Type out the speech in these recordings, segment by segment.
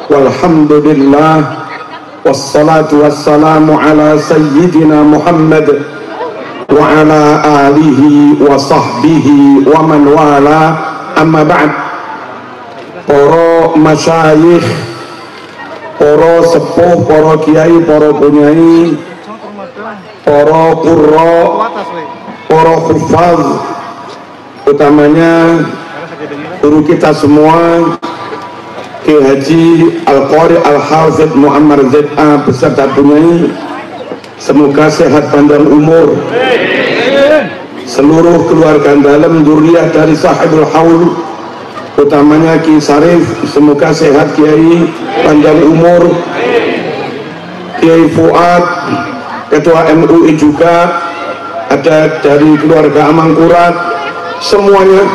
walhamdulillah, wassalatu wassalamu ala sayyidina Muhammad wa ala alihi wa sahbihi wa man wala, amma ba'd. Para masyayikh, para sepuh, para kiai, para bunyai, para qurra, para hufaz, utamanya guru kita semua Kiai Haji Al-Qari Al-Hafidh Muhammad Z.A beserta bunyai, semoga sehat panjang umur. Seluruh keluarga dalam zuriyah dari sahibul haul, utamanya Kiai Sarif, semoga sehat Kiai, panjang umur. Kiai Fuad, Ketua MUI juga, ada dari keluarga Amangkurat, semuanya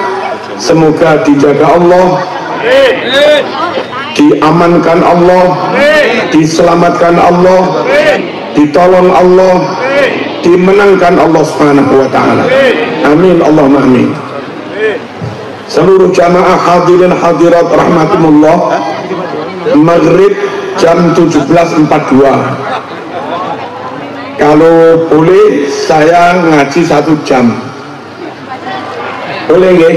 semoga dijaga Allah, diamankan Allah, diselamatkan Allah, ditolong Allah, dimenangkan Allah Subhanahu wa ta'ala. Amin Allahumma amin. Seluruh jamaah hadirin hadirat rahmatullah, maghrib jam 17.42. Kalau boleh saya ngaji 1 jam, boleh nggih?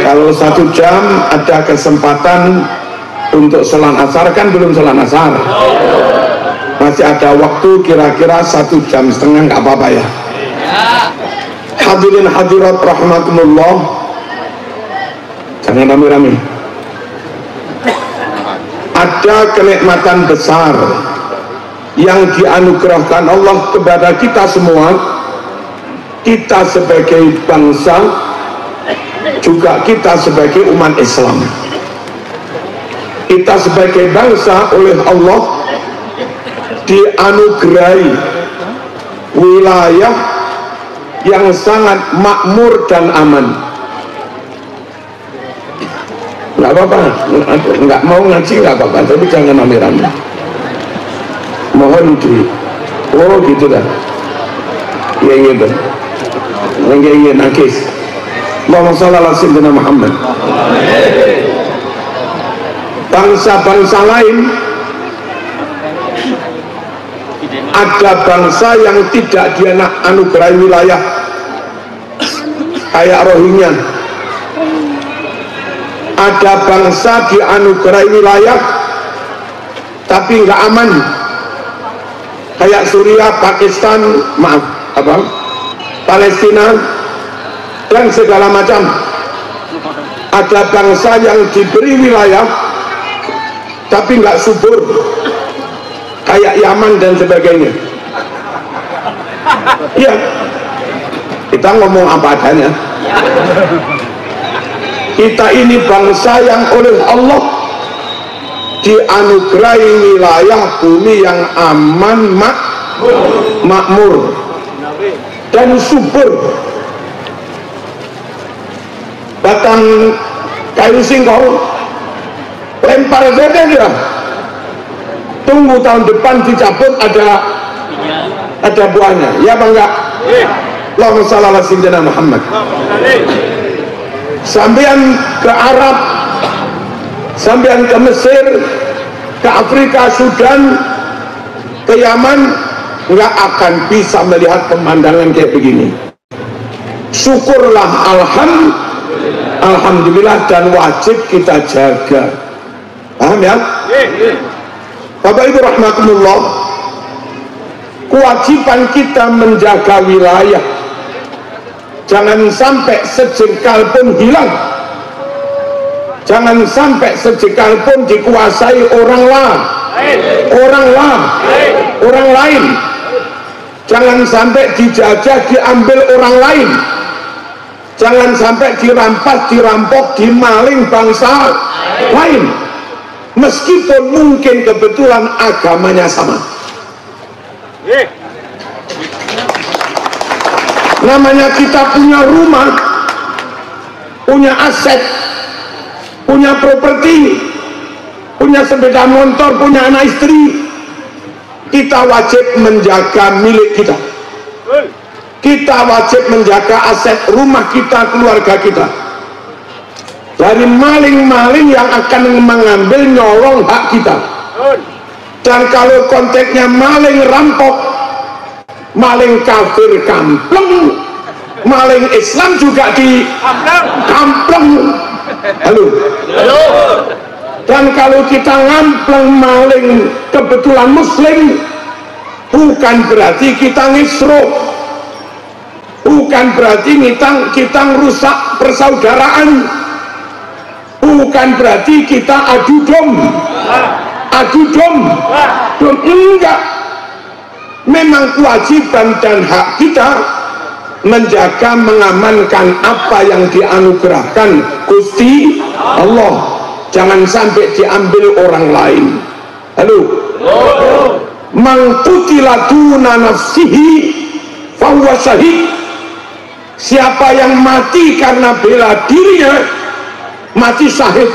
Kalau 1 jam ada kesempatan untuk sholat asar, kan belum sholat asar, masih ada waktu kira-kira 1,5 jam, nggak apa-apa ya. Hadirin hadirat rahmatullah, jangan rame-rame. Ada kenikmatan besar yang dianugerahkan Allah kepada kita semua, kita sebagai bangsa, juga kita sebagai umat Islam. Kita sebagai bangsa oleh Allah dianugerahi wilayah yang sangat makmur dan aman. Nggak apa-apa, nggak mau ngaji nggak apa-apa, tapi jangan rame-rame. Mohon di, oh gitu dah, iya gitu, iya nangis. Allahumma shalli ala sayyidina Muhammad. Bangsa-bangsa lain, ada bangsa yang tidak dianugerahi wilayah, kayak Rohingya. Ada bangsa dianugerahi wilayah tapi nggak aman, kayak Suriah, Pakistan, Palestina dan segala macam. Ada bangsa yang diberi wilayah tapi nggak subur, kayak Yaman dan sebagainya. Iya, kita ngomong apa adanya. Kita ini bangsa yang oleh Allah dianugerahi wilayah bumi yang aman, makmur dan subur. Batang kayu singkong lempar saja dia, tunggu tahun depan dicabut ada buahnya, ya bangga. Allahumma shalli ala sayyidina Muhammad. Sampean ke Arab, sampean ke Mesir, ke Afrika, Sudan, ke Yaman, nggak akan bisa melihat pemandangan kayak begini. Syukurlah, alhamdulillah, dan wajib kita jaga. Paham ya? Bapak Ibu rahmatullah, kewajiban kita menjaga wilayah, jangan sampai sejengkal pun hilang, jangan sampai sejengkal pun dikuasai orang lain, jangan sampai dijajah, diambil orang lain, jangan sampai dirampas, dirampok, dimaling bangsa lain, meskipun mungkin kebetulan agamanya sama. Namanya kita punya rumah, punya aset, punya properti, punya sepeda motor, punya anak istri, kita wajib menjaga milik kita. Kita wajib menjaga aset rumah kita, keluarga kita. dari maling-maling yang akan mengambil nyolong hak kita. Dan kalau konteksnya maling rampok, maling kafir kampleng, maling Islam juga di kampleng. Halo. Dan kalau kita ngampleng maling kebetulan muslim, bukan berarti kita ngisruh, bukan berarti kita rusak persaudaraan, bukan berarti kita adu dom, enggak. Memang kewajiban dan hak kita menjaga, mengamankan apa yang dianugerahkan Gusti Allah, jangan sampai diambil orang lain. Halo. Man qutila duna nafsihi fahuwa syahid. Siapa yang mati karena bela dirinya, mati syahid.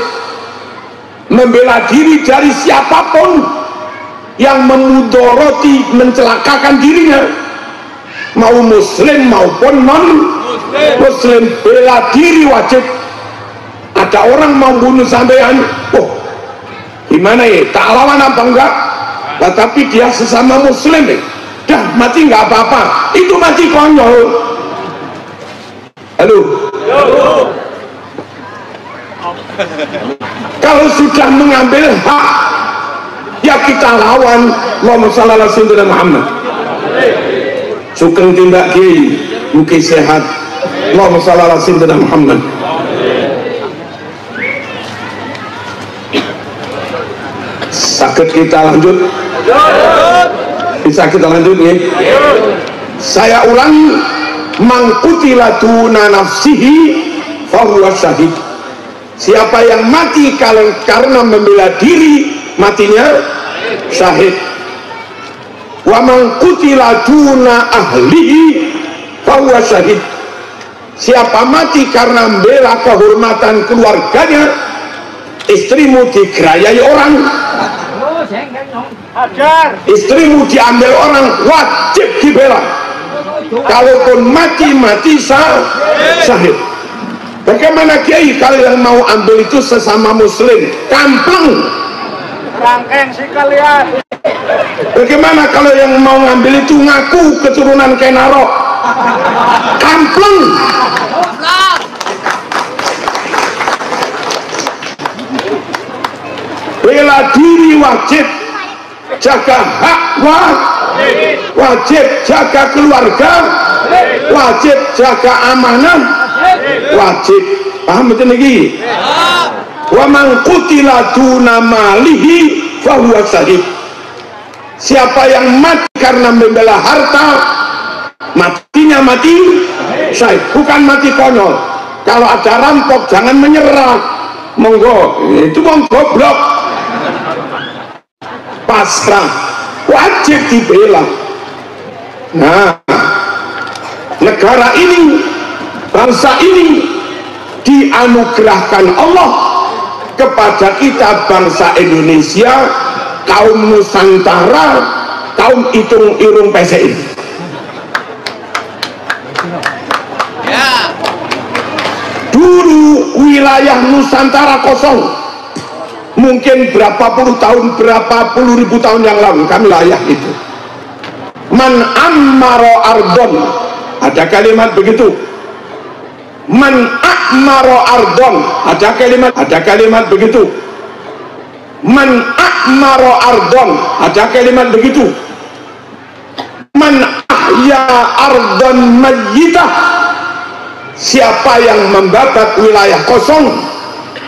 Membela diri dari siapapun yang memudoroti, mencelakakan dirinya, mau muslim maupun non muslim, bela diri wajib. Ada orang mau bunuh sampean, oh gimana ya, tak lawan apa enggak? Nah, tapi dia sesama muslim, dah mati nggak apa-apa, itu mati konyol. Halo. Kalau sudah mengambil hak, ya kita lawan. Allahumma shalli ala sayyidina Muhammad. Sugeng tindak kiai, mugi sehat. Allahumma shalli ala sayyidina Muhammad. Sakit kita lanjut? Bisa kita lanjut ya? Saya ulang, man qutila duna nafsihi fahuwa syahid. Siapa yang mati karena membela diri, matinya syahid. Wa man qutila duna ahlihi fahuwa syahid. Siapa mati karena membela kehormatan keluarganya, istrimu digerayai orang, istrimu diambil orang, wajib dibela. Kalaupun mati syahid. Bagaimana kiai kalau yang mau ambil itu sesama muslim? Kampleng. Rangkeng sih kalian. Bagaimana kalau yang mau ngambil itu ngaku keturunan Kenaro? Kampleng. Bela diri wajib, jaga hak wajib, jaga keluarga wajib, jaga amanah wajib. Paham betul lagi? Wa man qutila duna malihi fahuwa syahid. Siapa yang mati karena membela harta, matinya mati syahid, bukan mati konyol. Kalau ada rampok jangan menyerah, monggo, itu wong goblok, pasrah, wajib dibela. Nah, negara ini, bangsa ini dianugerahkan Allah kepada kita, bangsa Indonesia, kaum Nusantara, kaum irung PCI. Dulu wilayah Nusantara kosong, mungkin berapa puluh tahun, berapa puluh ribu tahun yang lalu kami layak itu. Man ammaro ardon, ada kalimat begitu. Man akmaro ardon, ada kalimat begitu. Man akmaro ardon, ada kalimat begitu. Man ahya ardon mayyitah, siapa yang membabat wilayah kosong,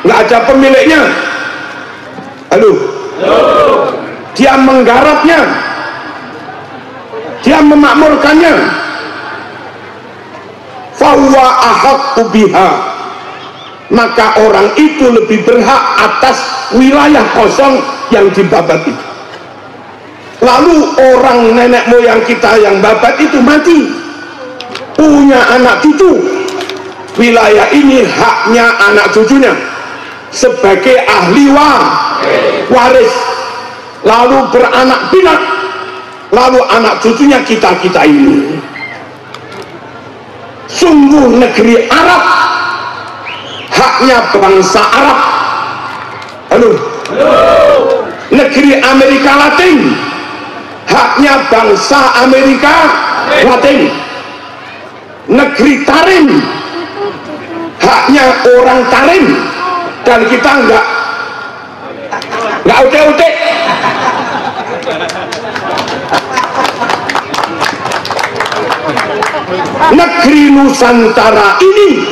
nggak ada pemiliknya. Halo. Dia menggarapnya, dia memakmurkannya, fahuwa ahaqqu biha, maka orang itu lebih berhak atas wilayah kosong yang dibabat itu. Lalu orang nenek moyang kita yang babat itu mati, punya anak cucu, wilayah ini haknya anak cucunya sebagai ahli waris, lalu beranak pinak, lalu anak cucunya kita ini. Sungguh negeri Arab haknya bangsa Arab. Halo. Negeri Amerika Latin, haknya bangsa Amerika Latin. Negeri Tarim, haknya orang Tarim, dan kita enggak utek-utek. Negeri Nusantara ini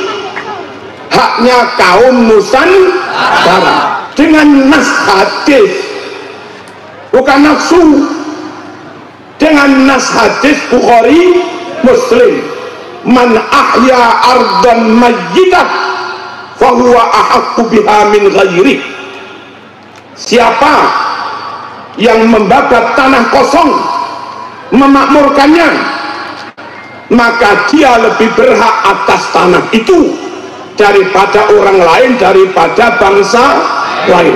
haknya kaum Nusantara dengan nas hadis, bukan nafsu, dengan nas hadis Bukhari Muslim. Man ahya ardan mayyitan fahuwa ahaqqu biha min ghairi. Siapa yang membakar tanah kosong, memakmurkannya, maka dia lebih berhak atas tanah itu daripada orang lain, daripada bangsa lain.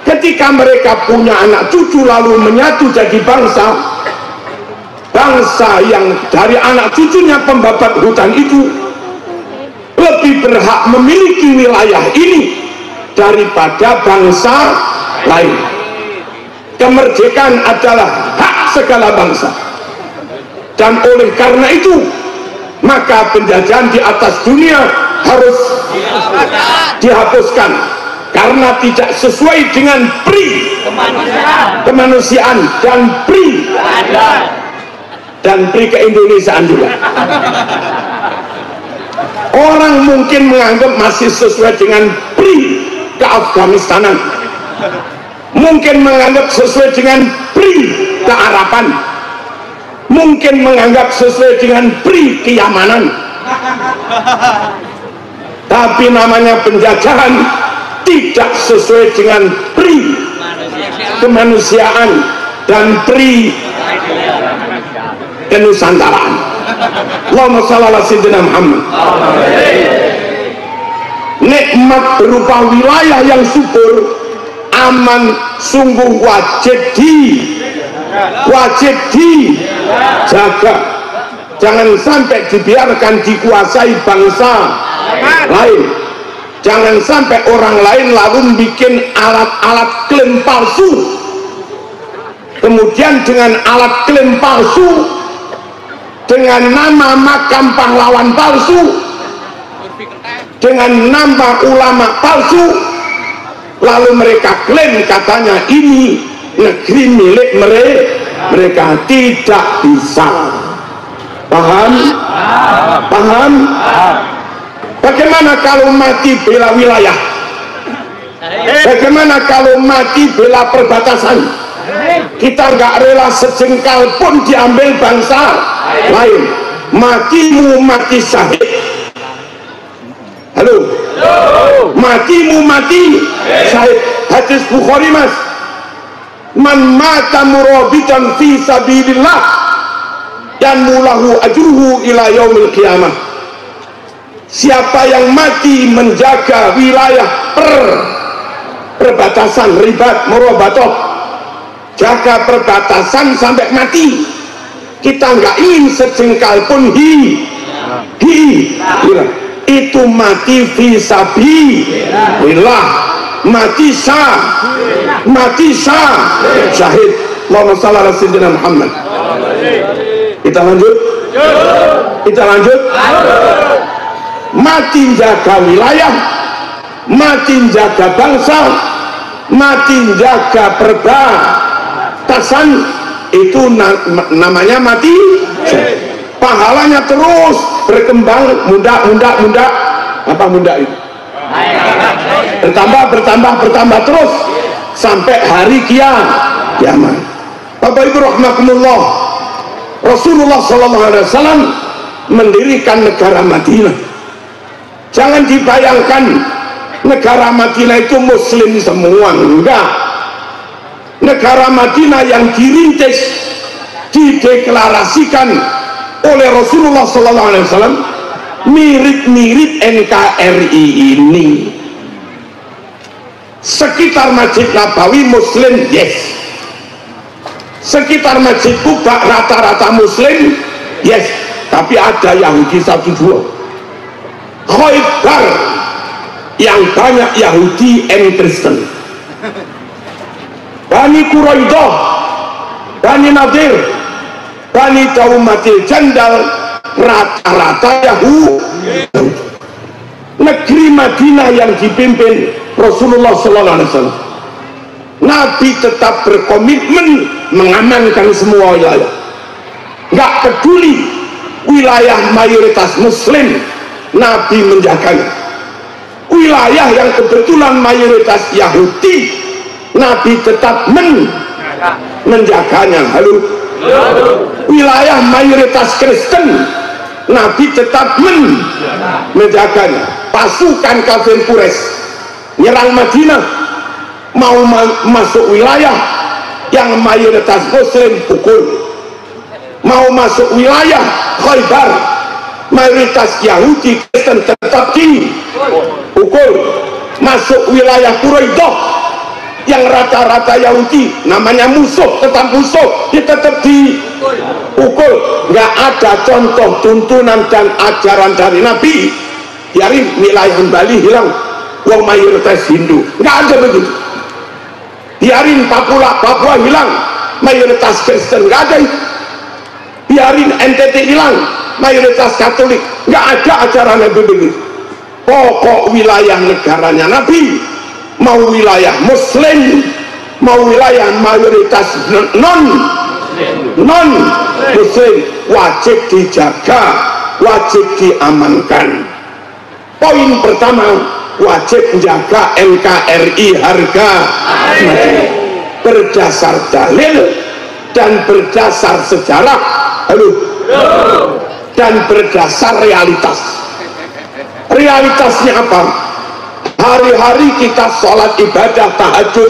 Ketika mereka punya anak cucu lalu menyatu jadi bangsa yang dari anak cucunya pembabat hutan itu lebih berhak memiliki wilayah ini daripada bangsa lain. Kemerdekaan adalah hak segala bangsa, dan oleh karena itu maka penjajahan di atas dunia harus dihapuskan karena tidak sesuai dengan pri kemanusiaan dan pri keindonesiaan juga. Orang mungkin menganggap masih sesuai dengan pri keafganistanan, mungkin menganggap sesuai dengan pri kearapan, mungkin menganggap sesuai dengan pri keyamanan. Tapi namanya penjajahan tidak sesuai dengan pri kemanusiaan dan pri kenusantaraan. Allahumma shalli ala sayyidina Muhammad. Nikmat berupa wilayah yang subur, aman, sungguh wajib dijaga. Jangan sampai dibiarkan dikuasai bangsa lain. Jangan sampai orang lain lalu bikin alat-alat klaim palsu, kemudian dengan alat klaim palsu, dengan nama makam pahlawan palsu, dengan nama ulama palsu, lalu mereka klaim katanya ini negeri milik mereka. Tidak bisa. Paham? Bagaimana kalau mati bela wilayah? Bagaimana kalau mati bela perbatasan? Kita nggak rela sejengkal pun diambil bangsa lain. Matimu mati syahid. Halo? Matimu mati syahid. Hadis Bukhari, mas. Man mata murabitan fi sabilillah dan mulahu ajruhu ila yaumil qiyamah. Siapa yang mati menjaga wilayah perbatasan, ribat, murabatoh, jaga perbatasan sampai mati, kita nggak ingin sejengkal pun itu mati fisabilillah, mati syahid. Allahumma shalli ala sayyidina Muhammad. Kita lanjut. Mati jaga wilayah, mati jaga bangsa, mati jaga perbatasan, itu namanya mati. Pahalanya terus berkembang, munda apa munda itu? Bertambah terus sampai hari kiamat. Bapak Ibu rahimakumullah, Rasulullah SAW mendirikan negara Madinah. Jangan dibayangkan negara Madinah itu muslim semua, enggak. Negara Madinah yang dirintis, dideklarasikan oleh Rasulullah SAW mirip-mirip NKRI ini. Sekitar Masjid Nabawi muslim, yes. Sekitar Masjid Kuba rata-rata muslim, yes. Tapi ada Yahudi 1-2. Khaybar yang banyak Yahudi and Kristen. Bani Quraidah, Bani Nadir, Bani Daumatil Jandal, rata-rata Yahudi. Negeri Madinah yang dipimpin Rasulullah SAW, Nabi tetap berkomitmen mengamankan semua wilayah. Nggak peduli wilayah mayoritas Muslim, Nabi menjaganya. Wilayah yang kebetulan mayoritas Yahudi, Nabi tetap menjaganya. Halo. Wilayah mayoritas Kristen, Nabi tetap menjaganya. Pasukan kafir Quraisy nyerang Madinah, mau masuk wilayah yang mayoritas Muslim, pukul. Mau masuk wilayah Khaybar, mayoritas Yahudi Kristen, tetap dipukul. Masuk wilayah Quraidah yang rata-rata Yahudi, namanya musuh, tetap musuh, tetap dipukul. Nggak ada contoh tuntunan dan ajaran dari Nabi biarin wilayah Bali hilang, wong mayoritas Hindu, nggak ada begitu. Biarin Papua hilang, mayoritas Kristen, nggak ada. Biarin NTT hilang, mayoritas Katolik, nggak ada ajaran Nabi begitu. Pokok wilayah negaranya Nabi, mau wilayah Muslim, mau wilayah mayoritas non Muslim, wajib dijaga, wajib diamankan. Poin pertama, wajib menjaga NKRI harga mati berdasar dalil dan berdasar sejarah. Halo. Dan berdasar realitas. Realitasnya apa? Hari-hari kita sholat ibadah tahajud,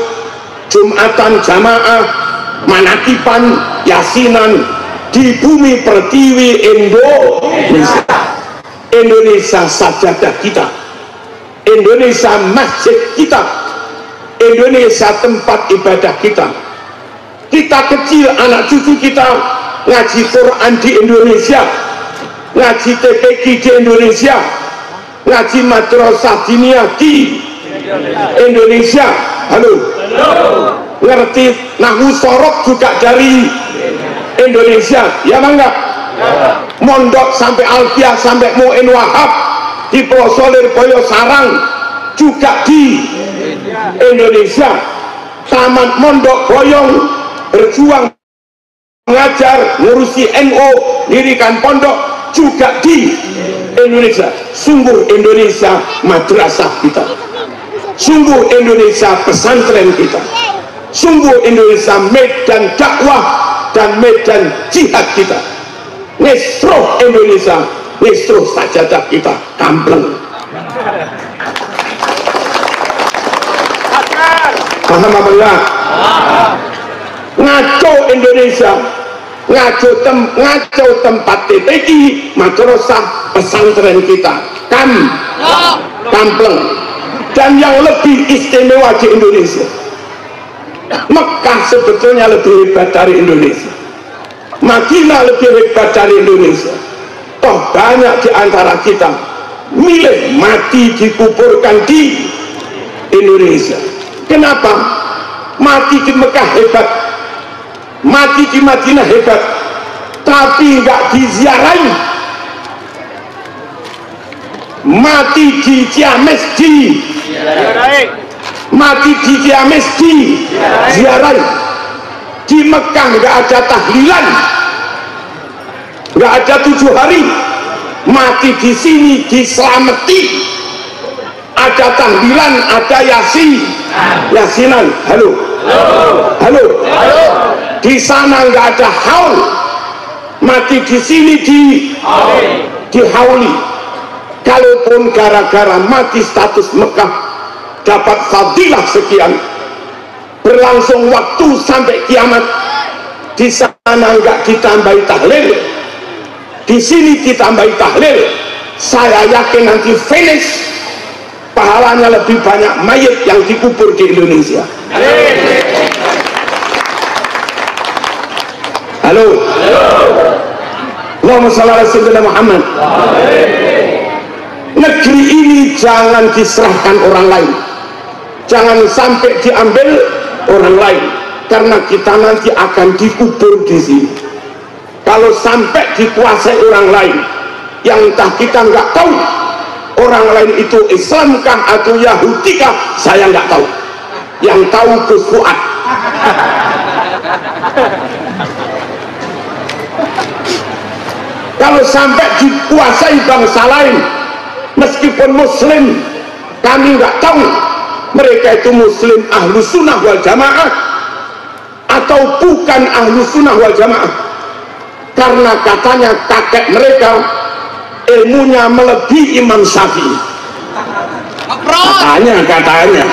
Jumatan jamaah, manakipan, yasinan di bumi pertiwi Indonesia sajadah kita, Indonesia masjid kita, Indonesia tempat ibadah kita. Kita kecil, anak cucu kita ngaji Quran di Indonesia, ngaji TPQ di Indonesia, ngaji madrasah diniyah di Indonesia. Halo. Ngerti nahwu sorok juga dari Indonesia, ya bangga. Mondok sampai Alfiah sampai Mu'in Wahab di Plosolir Boyo Sarang juga di Indonesia. Tamat mondok Boyong berjuang mengajar ngurusi NU, dirikan pondok juga di Indonesia. Sungguh Indonesia madrasah kita, sungguh Indonesia pesantren kita, sungguh Indonesia medan dakwah dan medan jihad kita. Nisroh Indonesia, nisroh sajadah kita, kampleng. Paham apa enggak? Ngaco Indonesia, ngaco tempat TPQ, madrasah pesantren kita, kampleng. Dan yang lebih istimewa di Indonesia, Mekah sebetulnya lebih hebat dari Indonesia, Madinah lebih hebat dari Indonesia. Toh banyak di antara kita milih mati dikuburkan di Indonesia. Kenapa? Mati di Mekah hebat, mati di Madinah hebat, tapi nggak diziarahi. Mati di Ciamis mati di Ciamis di ziarahi. Di Mekah nggak ada tahlilan, nggak ada 7 hari. Mati di sini diselamati, ada tahlilan, ada yasinan. Halo. Di sana nggak ada haul, mati di sini dihauli. Kalaupun gara-gara mati status Mekah dapat fadilah sekian, berlangsung waktu sampai kiamat, di sana nggak ditambahi tahlil, di sini ditambahi tahlil. Saya yakin nanti finish pahalanya lebih banyak mayat yang dikubur di Indonesia. Halo. Allahumma shalli ala sayyidina Muhammad. negeri ini jangan diserahkan orang lain, jangan sampai diambil orang lain, karena kita nanti akan dikubur di sini. Kalau sampai dikuasai orang lain yang entah kita nggak tahu orang lain itu Islam kah atau Yahudi kah, saya nggak tahu. Yang tahu Gus Fuad. Kalau sampai dikuasai bangsa lain meskipun muslim, kami nggak tahu mereka itu muslim ahlus sunnah wal jamaah atau bukan ahlus sunnah wal jamaah, karena katanya kakek mereka ilmunya melebihi Imam Syafi'i. Katanya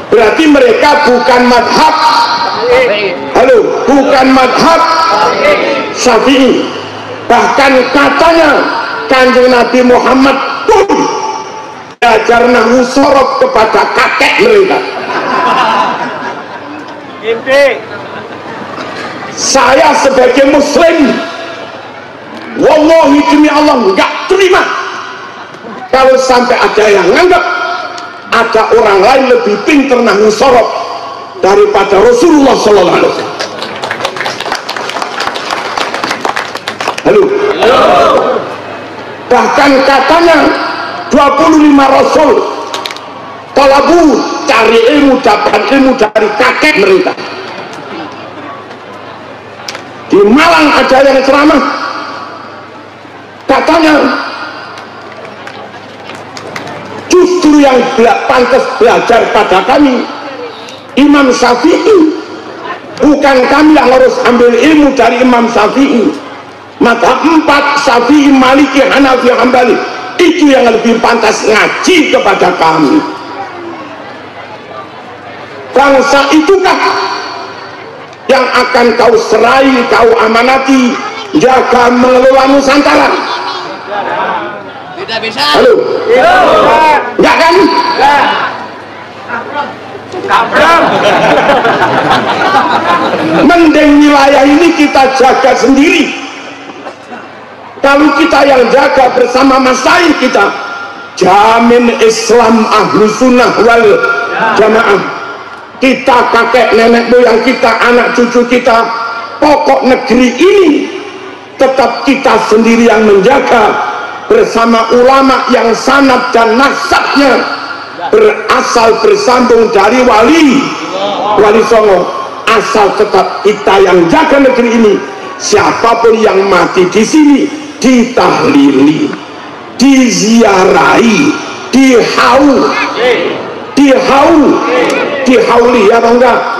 berarti mereka bukan madhab, bukan madhab Syafi'i. Bahkan katanya Kanjeng Nabi Muhammad pun belajar nahwu sorab kepada kakek mereka. Saya sebagai muslim, wallahi demi Allah nggak terima kalau sampai ada yang nganggap ada orang lain lebih pintar nahwu sorab daripada Rasulullah sallallahu alaihi wasallam. Bahkan katanya 25 rasul talabu cari ilmu, dapat ilmu dari kakek mereka. Di Malang ada yang ceramah, katanya justru yang pantas belajar pada kami Imam Syafi'i, bukan kami yang harus ambil ilmu dari Imam Syafi'i. Maka 4 Syafi'i, Maliki, Hanafi, Hambali itu yang lebih pantas ngaji kepada kami. Bangsa itukah yang akan kau serai, kau amanati, jaga mengelola Nusantara? Tidak bisa. Halo? Enggak kan? Mending wilayah ini kita jaga sendiri. Kalau kita yang jaga bersama masyayikh kita, jamin Islam ahlus sunnah wal jamaah. Kita, kakek nenek moyang kita, anak cucu kita, pokok negeri ini tetap kita sendiri yang menjaga bersama ulama yang sanad dan nasabnya berasal bersambung dari wali songo. Asal tetap kita yang jaga negeri ini. Siapapun yang mati di sini ditahlili, diziarahi, dihauli ya atau enggak,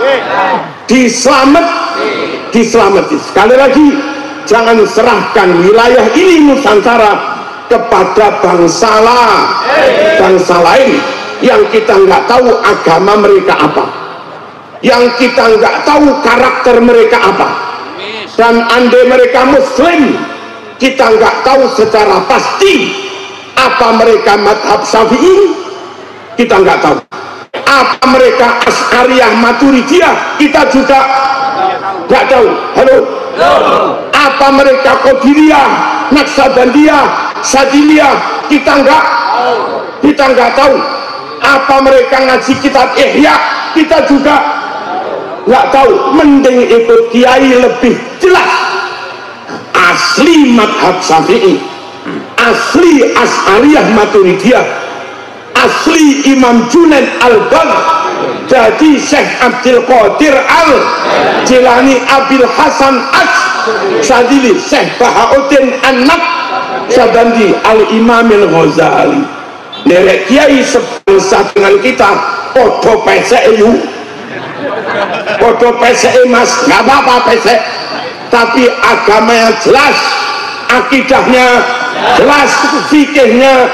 diselamati. Sekali lagi, jangan serahkan wilayah ini Nusantara kepada bangsa lain yang kita nggak tahu agama mereka apa, yang kita nggak tahu karakter mereka apa. Dan andai mereka muslim, kita nggak tahu secara pasti apa mereka madhab Syafi'i, kita nggak tahu. Apa mereka Asy'ariyah, Maturidiyah, kita juga nggak tahu. Halo? Apa mereka Qadiriyah, Naqsabandiyah, Sadiliyah, kita nggak tahu. Apa mereka ngaji kitab Ihya, kita juga nggak tahu. Mending ikut kiai lebih jelas. Asli madhab Syafi'i, asli Asy'ariyah, Maturidiyah, asli Imam Junaid Al-Baghdadi, Syekh Abdul Qadir Al-Jilani, Abil Hasan As-Sadili, Syekh Bahauddin An-Naqsyabandi, Al-Imam Al-Ghazali. Nerek kiai sebangsa dengan kita, podo pesek yuk, podo pesek mas, nggak apa-apa pesek, tapi agamanya jelas, akidahnya jelas, fikihnya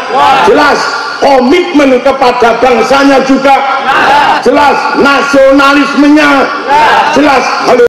jelas, komitmen kepada bangsanya juga jelas, nasionalismenya jelas. Halo.